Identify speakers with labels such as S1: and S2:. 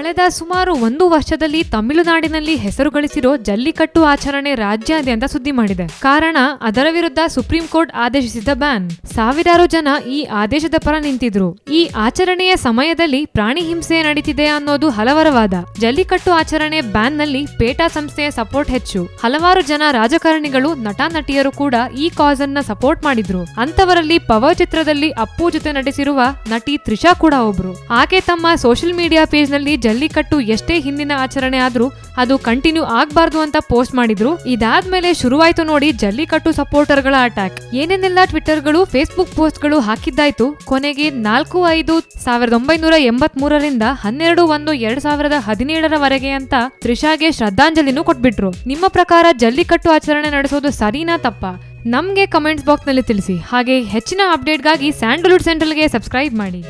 S1: ಕಳೆದ ಸುಮಾರು 1 ವರ್ಷದಲ್ಲಿ ತಮಿಳುನಾಡಿನಲ್ಲಿ ಹೆಸರು ಗಳಿಸಿರೋ ಜಲ್ಲಿಕಟ್ಟು ಆಚರಣೆ ರಾಜ್ಯಾದ್ಯಂತ ಸುದ್ದಿ ಮಾಡಿದೆ. ಕಾರಣ ಅದರ ವಿರುದ್ಧ ಸುಪ್ರೀಂ ಕೋರ್ಟ್ ಆದೇಶಿಸಿದ ಬ್ಯಾನ್. ಸಾವಿರಾರು ಜನ ಈ ಆದೇಶದ ಪರ ನಿಂತಿದ್ರು. ಈ ಆಚರಣೆಯ ಸಮಯದಲ್ಲಿ ಪ್ರಾಣಿ ಹಿಂಸೆ ನಡೀತಿದೆ ಅನ್ನೋದು ಹಲವರ ವಾದ. ಜಲ್ಲಿಕಟ್ಟು ಆಚರಣೆ ಬ್ಯಾನ್ ನಲ್ಲಿ ಪೇಟಾ ಸಂಸ್ಥೆಯ ಸಪೋರ್ಟ್ ಹೆಚ್ಚು. ಹಲವಾರು ಜನ ರಾಜಕಾರಣಿಗಳು, ನಟ ನಟಿಯರು ಕೂಡ ಈ ಕಾಸ್ ಅನ್ನ ಸಪೋರ್ಟ್ ಮಾಡಿದ್ರು. ಅಂತವರಲ್ಲಿ ಪವರ್ ಚಿತ್ರದಲ್ಲಿ ಅಪ್ಪು ಜೊತೆ ನಟಿಸಿರುವ ನಟಿ ತ್ರಿಷಾ ಕೂಡ ಒಬ್ರು. ಆಕೆ ತಮ್ಮ ಸೋಷಿಯಲ್ ಮೀಡಿಯಾ ಪೇಜ್ ನಲ್ಲಿ ಜಲ್ಲಿಕಟ್ಟು ಎಷ್ಟೇ ಹಿಂದಿನ ಆಚರಣೆ ಆದ್ರೂ ಅದು ಕಂಟಿನ್ಯೂ ಆಗ್ಬಾರ್ದು ಅಂತ ಪೋಸ್ಟ್ ಮಾಡಿದ್ರು. ಇದಾದ್ಮೇಲೆ ಶುರುವಾಯ್ತು ನೋಡಿ ಜಲ್ಲಿಕಟ್ಟು ಸಪೋರ್ಟರ್ ಗಳ ಅಟ್ಯಾಕ್. ಏನೇನೆಲ್ಲ ಟ್ವಿಟರ್ ಗಳು, ಫೇಸ್ಬುಕ್ ಪೋಸ್ಟ್ ಗಳು ಹಾಕಿದ್ದಾಯ್ತು. ಕೊನೆಗೆ 4/5/1983ರಿಂದ 12/1/2017 ಅಂತ ತ್ರಿಷಾಗೆ ಶ್ರದ್ಧಾಂಜಲಿನೂ ಕೊಟ್ಬಿಟ್ರು. ನಿಮ್ಮ ಪ್ರಕಾರ ಜಲ್ಲಿಕಟ್ಟು ಆಚರಣೆ ನಡೆಸೋದು ಸರಿನಾ ತಪ್ಪಾ? ನಮ್ಗೆ ಕಮೆಂಟ್ಸ್ ಬಾಕ್ಸ್ ನಲ್ಲಿ ತಿಳಿಸಿ. ಹಾಗೆ ಹೆಚ್ಚಿನ ಅಪ್ಡೇಟ್ಗಾಗಿ ಸ್ಯಾಂಡಲ್ವುಡ್ ಸೆಂಟ್ರಲ್ಗೆ ಸಬ್ಸ್ಕ್ರೈಬ್ ಮಾಡಿ.